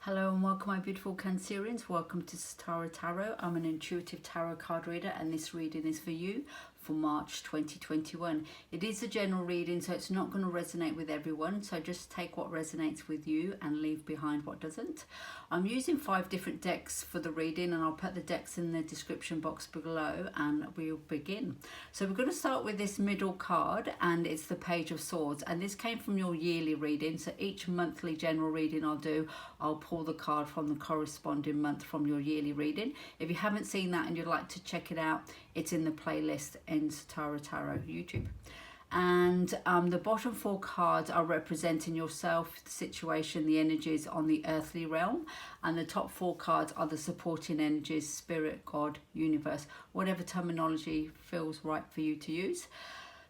Hello and welcome my beautiful Cancerians. Welcome to Sitaara Tarot. I'm an intuitive tarot card reader and this reading is for you for March 2021. It is a general reading, so it's not going to resonate with everyone, so just take what resonates with you and leave behind what doesn't. I'm using 5 different decks for the reading and I'll put the decks in the description box below and we'll begin. So we're going to start with this middle card and it's the Page of Swords, and this came from your yearly reading. So each monthly general reading I'll pull the card from the corresponding month from your yearly reading. If you haven't seen that and you'd like to check it out, it's in the playlist in Sitaara Tarot YouTube. And the bottom 4 cards are representing yourself, the situation, the energies on the earthly realm, and the top 4 cards are the supporting energies, spirit, God, universe, whatever terminology feels right for you to use.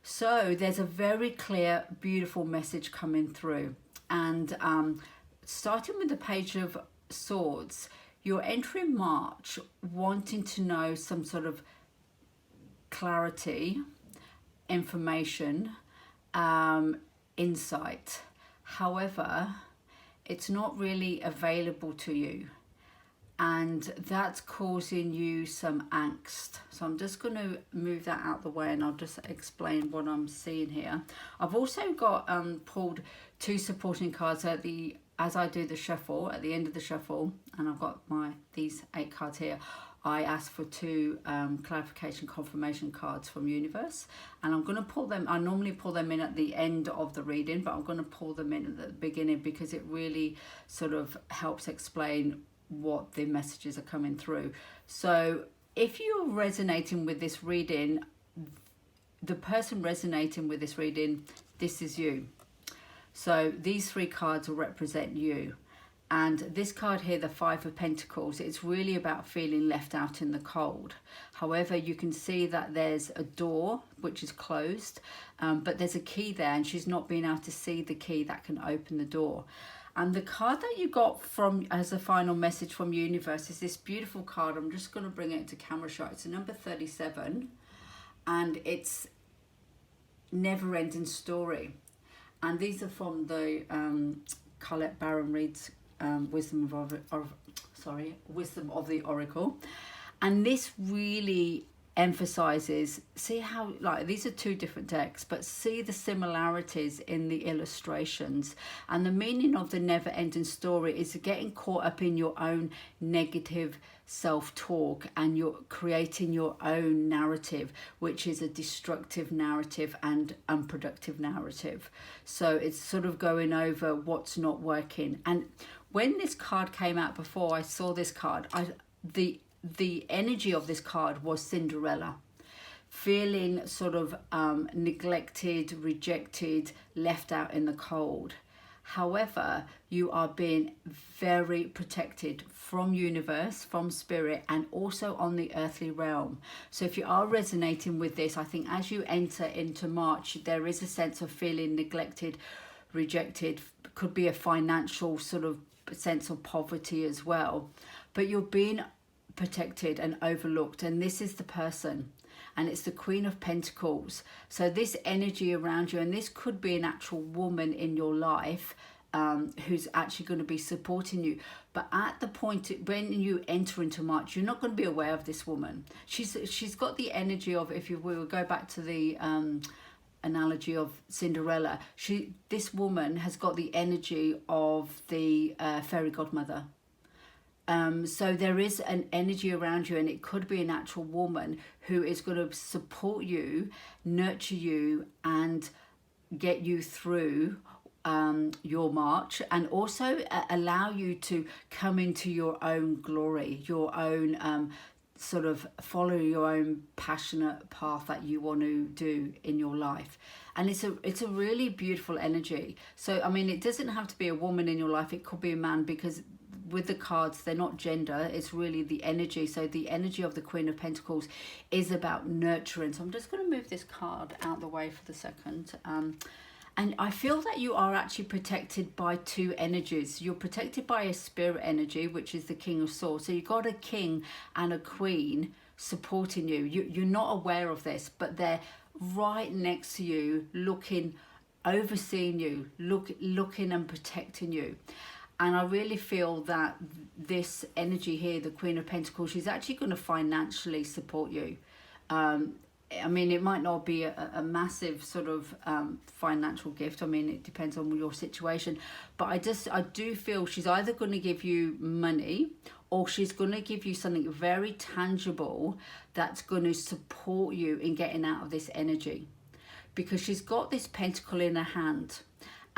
So there's a very clear, beautiful message coming through, and starting with the Page of Swords, you're entering March wanting to know some sort of clarity, information, insight. However, it's not really available to you, and that's causing you some angst. So I'm just going to move that out the way and I'll just explain what I'm seeing here. I've also got pulled 2 supporting cards as I do the shuffle, at the end of the shuffle, and I've got these 8 cards here. I asked for 2 clarification confirmation cards from universe, and I'm going to pull them. I normally pull them in at the end of the reading, but I'm going to pull them in at the beginning because it really sort of helps explain what the messages are coming through. So if you're resonating with this reading, the person resonating with this reading, this is you. So these 3 cards will represent you. And this card here, the 5 of Pentacles, it's really about feeling left out in the cold. However, you can see that there's a door which is closed, but there's a key there and she's not been able to see the key that can open the door. And the card that you got from as a final message from universe is this beautiful card. I'm just going to bring it to camera shot. It's a number 37 and it's never ending story. And these are from the Colette Baron-Reid's Wisdom of the Oracle. And this really emphasizes, see how, like, these are 2 different decks, but see the similarities in the illustrations. And the meaning of the never-ending story is getting caught up in your own negative self-talk, and you're creating your own narrative, which is a destructive narrative and unproductive narrative. So it's sort of going over what's not working. And when this card came out, before I saw this card, the energy of this card was Cinderella, feeling sort of neglected, rejected, left out in the cold. However, you are being very protected from universe, from spirit, and also on the earthly realm. So if you are resonating with this, I think as you enter into March, there is a sense of feeling neglected, rejected. Could be a financial sort of sense of poverty as well, but you're being protected and overlooked. And this is the person, and it's the Queen of Pentacles. So this energy around you, and this could be an actual woman in your life who's actually going to be supporting you. But at the point when you enter into March, you're not going to be aware of this woman. She's got the energy of, if you will go back to the analogy of Cinderella, this woman has got the energy of the fairy godmother. So there is an energy around you, and it could be an actual woman who is going to support you, nurture you, and get you through your March, and also allow you to come into your own glory, your own sort of follow your own passionate path that you want to do in your life. And it's a really beautiful energy. So I mean, it doesn't have to be a woman in your life, it could be a man, because with the cards, they're not gender, it's really the energy. So the energy of the Queen of Pentacles is about nurturing. So I'm just going to move this card out the way for the second. And I feel that you are actually protected by 2 energies. You're protected by a spirit energy, which is the King of Swords. So you've got a king and a queen supporting you. You're not aware of this, but they're right next to you, looking, overseeing you, looking and protecting you. And I really feel that this energy here, the Queen of Pentacles, she's actually going to financially support you. I mean, it might not be a massive sort of financial gift. I mean, it depends on your situation. But I do feel she's either going to give you money, or she's going to give you something very tangible that's going to support you in getting out of this energy. Because she's got this pentacle in her hand.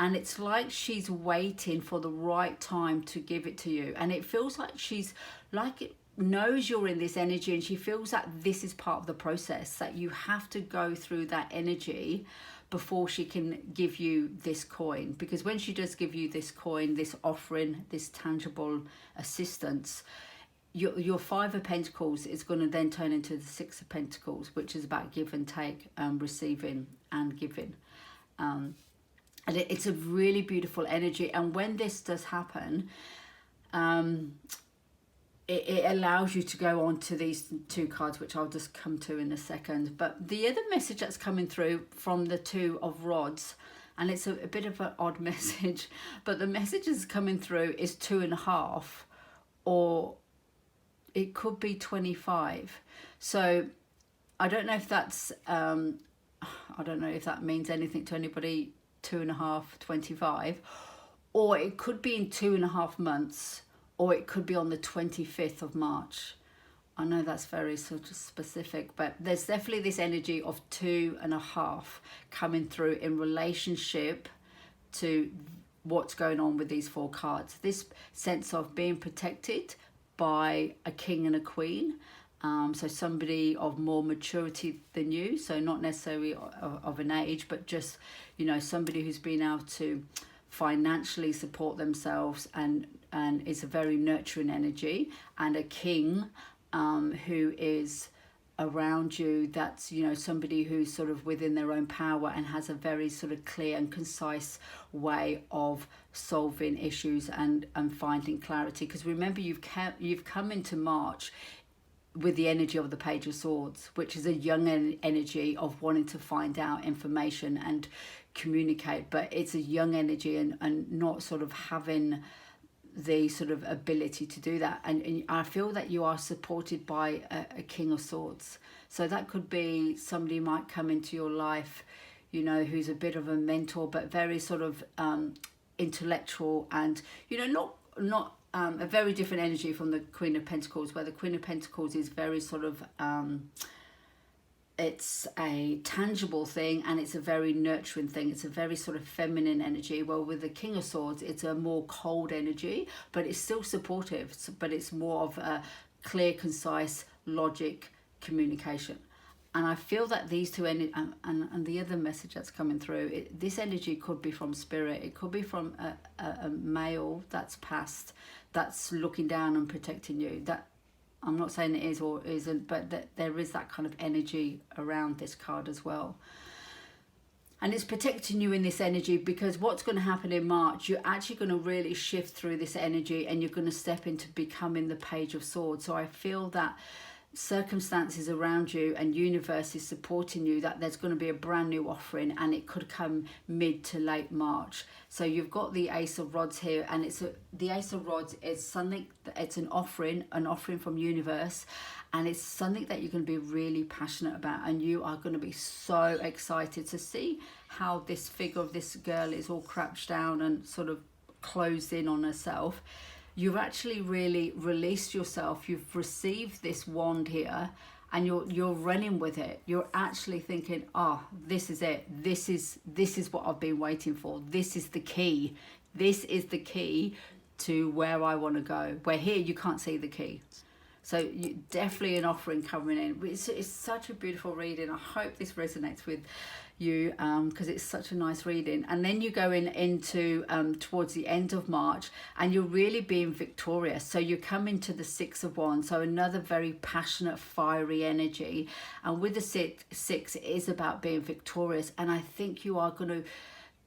And it's like she's waiting for the right time to give it to you. And it feels like she's like knows you're in this energy, and she feels that this is part of the process, that you have to go through that energy before she can give you this coin. Because when she does give you this coin, this offering, this tangible assistance, your Five of Pentacles is going to then turn into the Six of Pentacles, which is about give and take, receiving and giving. And it's a really beautiful energy. And when this does happen, it allows you to go on to these two cards, which I'll just come to in a second. But the other message that's coming through from the Two of Rods, and it's a bit of an odd message, but the message that's coming through is 2.5, or it could be 25. So I don't know if that's, I don't know if that means anything to anybody. 2.5, 25, or it could be in 2.5 months, or it could be on the 25th of March. I know that's very sort of specific, but there's definitely this energy of 2.5 coming through in relationship to what's going on with these four cards. This sense of being protected by a king and a queen. So somebody of more maturity than you, so not necessarily of an age, but just, you know, somebody who's been able to financially support themselves, and is a very nurturing energy, and a king who is around you, that's, you know, somebody who's sort of within their own power and has a very sort of clear and concise way of solving issues and finding clarity. Because remember, you've come into March with the energy of the Page of Swords, which is a young energy of wanting to find out information and communicate, but it's a young energy and not sort of having the sort of ability to do that. And I feel that you are supported by a King of Swords. So that could be somebody might come into your life, you know, who's a bit of a mentor, but very sort of intellectual, and, you know, not a very different energy from the Queen of Pentacles, where the Queen of Pentacles is very sort of, it's a tangible thing, and it's a very nurturing thing. It's a very sort of feminine energy. Well, with the King of Swords, it's a more cold energy, but it's still supportive, but it's more of a clear, concise, logic communication. And I feel that these two and the other message that's coming through, this energy could be from spirit. It could be from a male that's passed, that's looking down and protecting you. That, I'm not saying it is or isn't, but that there is that kind of energy around this card as well. And it's protecting you in this energy, because what's going to happen in March, you're actually going to really shift through this energy, and you're going to step into becoming the Page of Swords. So I feel that circumstances around you and universe is supporting you, that there's going to be a brand new offering, and it could come mid to late March. So you've got the Ace of Rods here, and the Ace of Rods is something, it's an offering from universe, and it's something that you're going to be really passionate about, and you are going to be so excited to see how this figure of this girl is all crouched down and sort of closed in on herself. You've actually really released yourself. You've received this wand here, and you're running with it. You're actually thinking, oh, this is it. This is what I've been waiting for. This is the key. This is the key to where I want to go. Where here you can't see the key. So definitely an offering coming in. It's such a beautiful reading. I hope this resonates with you, because it's such a nice reading. And then you go into towards the end of March, and you're really being victorious. So you come into the Six of Wands, so another very passionate, fiery energy. And with the six, it is about being victorious. And I think you are going to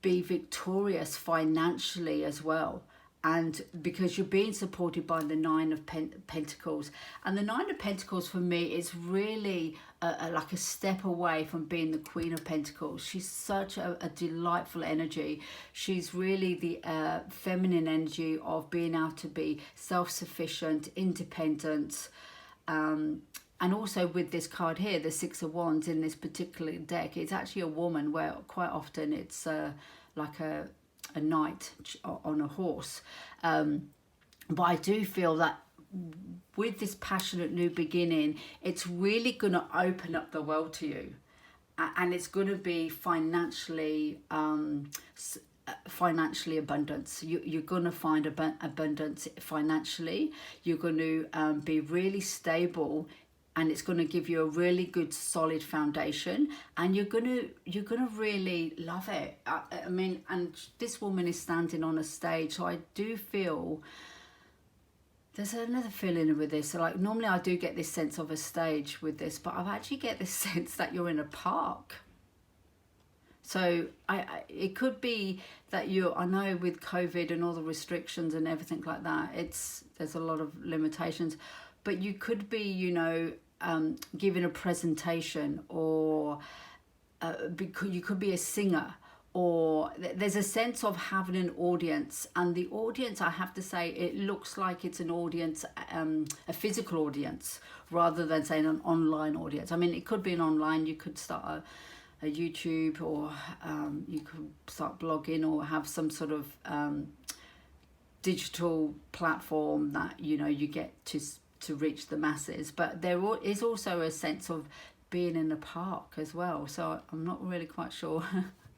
be victorious financially as well. and because you're being supported by the Nine of Pentacles. And the Nine of Pentacles for me is really like a step away from being the Queen of Pentacles. She's such a delightful energy. She's really the feminine energy of being able to be self-sufficient, independent, and also with this card here, the Six of Wands in this particular deck, it's actually a woman, where quite often it's like a knight on a horse. But I do feel that with this passionate new beginning, it's really going to open up the world to you, and it's going to be financially abundance. You're going to find abundance financially. You're going to be really stable, and it's going to give you a really good solid foundation, and you're going to really love it. I mean, and this woman is standing on a stage, so I do feel there's another feeling with this. So like, normally I do get this sense of a stage with this, but I actually get this sense that you're in a park. So it could be that I know with COVID and all the restrictions and everything like that, there's a lot of limitations, but you could be, you know, giving a presentation, or you could be a singer, or there's a sense of having an audience. And the audience, I have to say, it looks like it's an audience, a physical audience, rather than saying an online audience. I mean, it could be an online, you could start a YouTube, or you could start blogging, or have some sort of digital platform that, you know, you get to reach the masses. But there is also a sense of being in a park as well, so I'm not really quite sure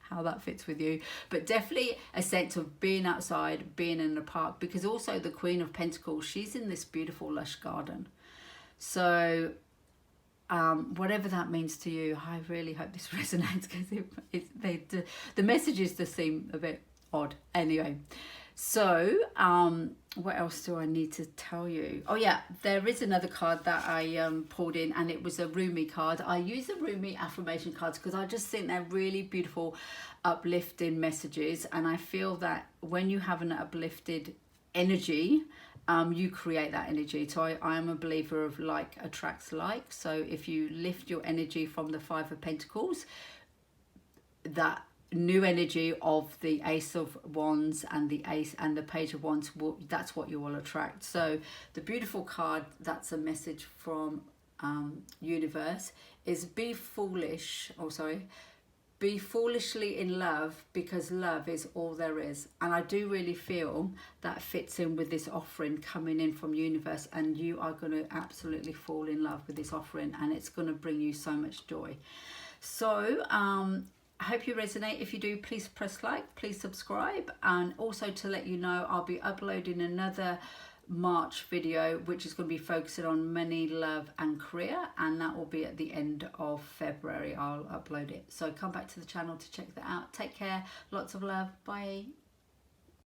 how that fits with you, but definitely a sense of being outside, being in a park, because also the Queen of Pentacles, she's in this beautiful lush garden. So whatever that means to you, I really hope this resonates, because the messages just seem a bit odd. Anyway, so what else do I need to tell you? Oh yeah, there is another card that I pulled in, and it was a Rumi card. I use the Rumi affirmation cards because I just think they're really beautiful, uplifting messages, and I feel that when you have an uplifted energy, you create that energy. So I am a believer of like attracts like. So if you lift your energy from the Five of Pentacles, that new energy of the Ace of Wands and the Ace and the Page of Wands, that's what you will attract. So the beautiful card, that's a message from universe, is be foolishly in love, because love is all there is. And I do really feel that fits in with this offering coming in from universe, and you are going to absolutely fall in love with this offering, and it's going to bring you so much joy. So I hope you resonate. If you do, please press like, please subscribe, and also to let you know, I'll be uploading another March video, which is going to be focusing on money, love and career, and that will be at the end of February. I'll upload it, so come back to the channel to check that out. Take care, lots of love, bye.